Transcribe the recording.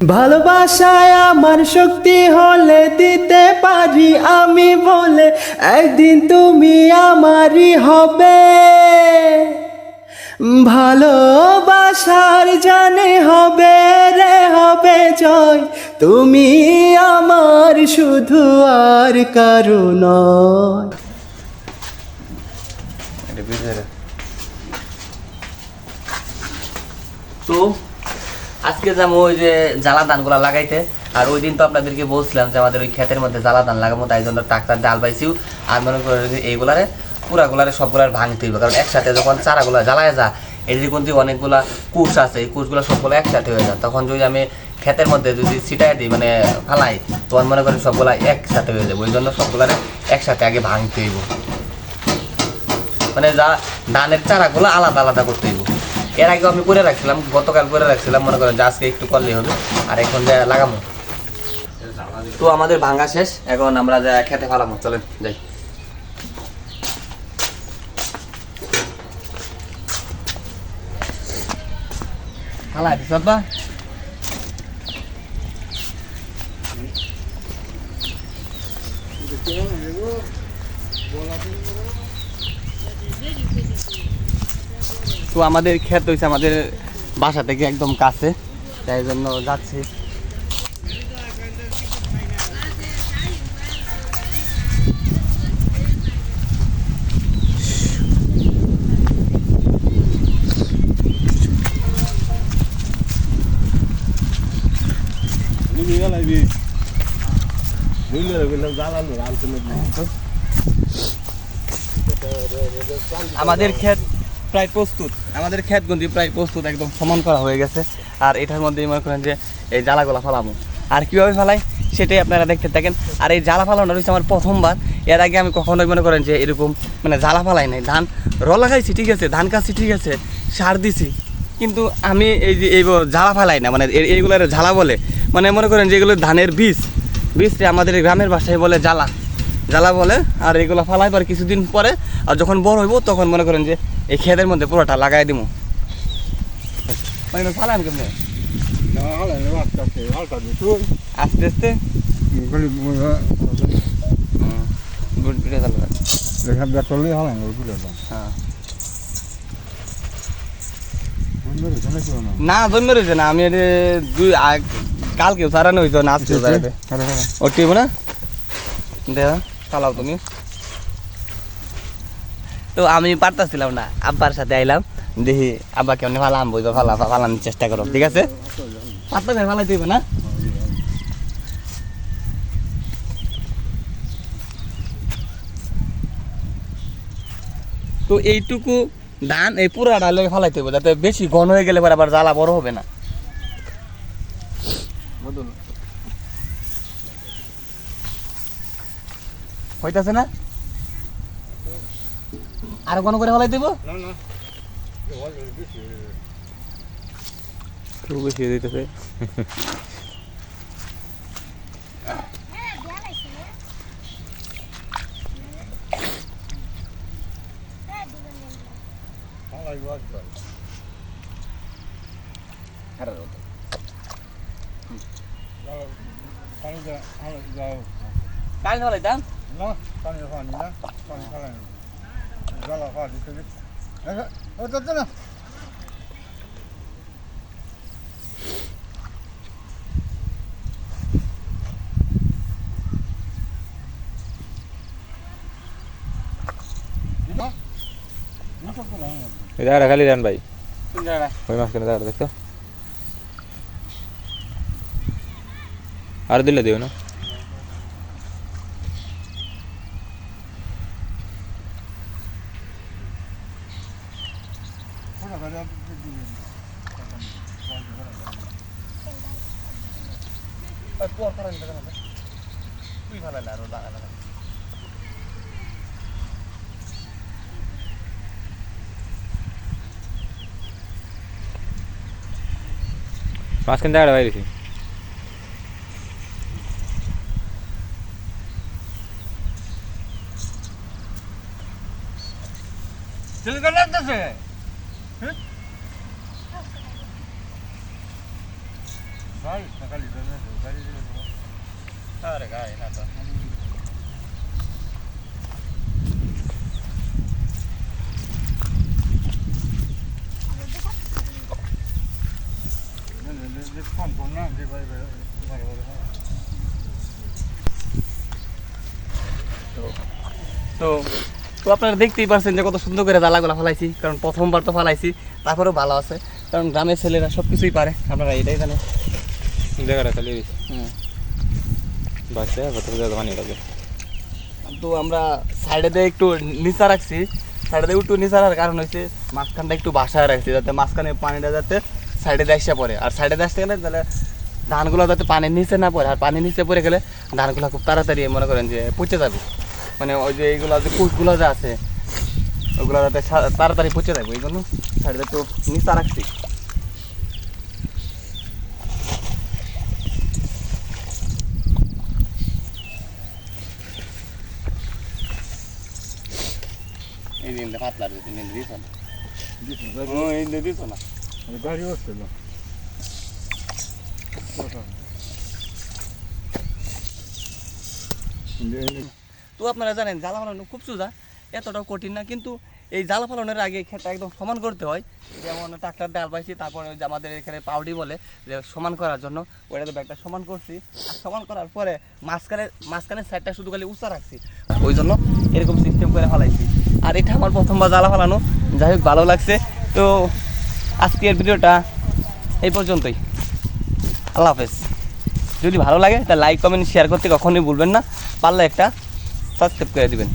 ভালোবাসায় আমার শক্তি হলে দিতে পারি আমি বলে, একদিন তুমি আমারই হবে। ভালোবাসার জানে হবে রে হবে জয়, তুমি আমার শুধু আর কারো নয়। তো আজকে যাবো ওই যে জ্বালা ধানগুলা লাগাইতে। আর ওই দিন তো আপনাদেরকে বলছিলাম যে আমাদের ওই ক্ষেতের মধ্যে জ্বালা ধান লাগাবো, তাই জন্য ট্রাক্টর ডাল পাইছিও। আর মনে করে এইগুলারে পুরাগুলারে সবগুলার ভাঙতে হইবে, কারণ একসাথে যখন চারাগুলা জ্বালায় যা এদের কিন্তু অনেকগুলা কুশ আছে, এই কুশগুলো সবগুলো একসাথে হয়ে যায়। তখন যদি আমি ক্ষেতের মধ্যে যদি ছিটাই দিই মানে ফালাই, তখন মনে করেন সবগুলা একসাথে হয়ে যাবে। ওই জন্য সবগুলারে একসাথে আগে ভাঙতে হইব, মানে যা ধানের চারাগুলো আলাদা আলাদা করতে হইব। এর আগে আমি করে রাখছিলাম, গতকাল করে রাখছিলাম, মনে করেন যে আজকে একটু করলেই হবে। আর এখন যা লাগামো। তো আমাদের ভাঙা শেষ, এখন আমরা যা খেতে ফালামো, চলেন যাই। ফালাই দিস বাবা। তো আমাদের ক্ষেত হয়েছে আমাদের বাসা থেকে একদম কাছে, তাই জন্য যাচ্ছি। আমাদের ক্ষেত প্রায় প্রস্তুত, আমাদের ক্ষেত গন্ডি প্রায় প্রস্তুত, একদম সমান করা হয়ে গেছে। আর এটার মধ্যেই মনে করেন যে এই জ্বালাগুলা ফালামো। আর কীভাবে ফালাই সেটাই আপনারা দেখতে থাকেন। আর এই জ্বালা ফালানো হচ্ছে আমার প্রথমবার। এর আগে আমি কখনোই মনে করেন যে এরকম মানে জ্বালা ফালাই নাই। ধান লাগাইছি ঠিক আছে, ধান কাটছি ঠিক আছে, সার দিছি, কিন্তু আমি এই যে এই জ্বালা ফালাই না, মানে এইগুলোর ঝালা বলে, মানে মনে করেন যে এগুলো ধানের বীজটা আমাদের গ্রামের ভাষায় বলে জ্বালা বলে। আর এগুলো ফালাই পর কিছুদিন পরে আর যখন বড় হইব তখন মনে করেন যে এই ক্ষেতের মধ্যে পুরোটা লাগাই দিব। মানে ফালাম কেমনে আস্তে আস্তে না জন্মে রয়েছে না, আমি কালকে সারানো হয়েছে না, আসছে ওটিব না দেখা চালাও তুমি। তো আমি পারতাছিলাম না, আব্বার সাথে আইলাম, দেখি আব্বা কেমন ফালাম বইবা ফালানোর চেষ্টা করো, ঠিক আছে পাতলা করে ফালাই দিবে না। তো এইটুকু ধান এই পুরা ডালে ফালাইতে হবে, যাতে বেশি ঘন হয়ে গেলে আবার জ্বালা বড় হবে না। হইতাছে না, আর ঘন করে ফালাই দেবো, বেশি হয়ে যাইতেছে। কাল ফালাইতাম না, পানি পানি না, পানি ফালাই না, জ্বালা ফালি থেকে ওটা তো না। জায়গাটা খালি দেন ভাই, ওই মাঝখানে জায়গাটা দেখতো, আর দিলে দিও না। মাঝখানে জায়গাটা বাইরেছি। আরে গাই না তো তো তো আপনারা দেখতেই পারছেন যে কত সুন্দর করে জ্বালাগুলা ফেলাইছি, কারণ প্রথমবার তো ফেলাইছি, তারপরেও ভালো আছে, কারণ গ্রামের ছেলেরা সব কিছুই পারে, আপনারা এটাই জানেন। জায়গাটা খালি দিস হুম। বাচ্চা কত বানিয়ে রাখবে। তো আমরা সাইডে দিয়ে একটু নিচা রাখছি, সাইডে দিয়ে একটু নিচা রাখার কারণ হচ্ছে মাঝখানটা একটু বাসায় রাখছি, যাতে মাঝখানে পানিটা যাতে সাইডে দিয়ে আসতে পড়ে, আর সাইডে দিয়ে আসতে গেলে তাহলে ধানগুলো যাতে পানির নিচে না পড়ে, আর পানির নিচে পড়ে গেলে ধানগুলো খুব তাড়াতাড়ি মনে করেন যে পচে যাবে, মানে ওই যে এইগুলো যে কুচগুলো যে আছে ওগুলো যাতে তাড়াতাড়ি পচে যাবে, ওই জন্য সাইডে একটু নিচা রাখছি। এই দিন পাতলা যদি নিয়ে দিত না, এই দিত না গাড়ি আসছিল তো আপনারা জানেন জ্বালা ফালানো খুব সোজা, এতটাও কঠিন না, কিন্তু এই জ্বালা ফালানোর আগে ক্ষেতটা একদম সমান করতে হয়, যেমন ট্রাক্টর ডাল পাইছি, তারপরে ওই যে আমাদের এখানে পাউডি বলে যে সমান করার জন্য, ওইটা তো ব্যাগটা সমান করছি, আর সমান করার পরে মাঝখানে সাইডটা শুধু খালি উঁচা রাখছি, ওই জন্য এরকম সিস্টেম করে ফেলাইছি। আর এটা আমার প্রথমবার জ্বালা ফালানো, যাই হোক ভালো লাগছে। তো আজকের ভিডিওটা এই পর্যন্তই, আল্লাহ হাফেজ। যদি ভালো লাগে তাহলে লাইক কমেন্ট শেয়ার করতে কখনোই ভুলবেন না, পারলে একটা সাবস্ক্রাইব করে দিবেন।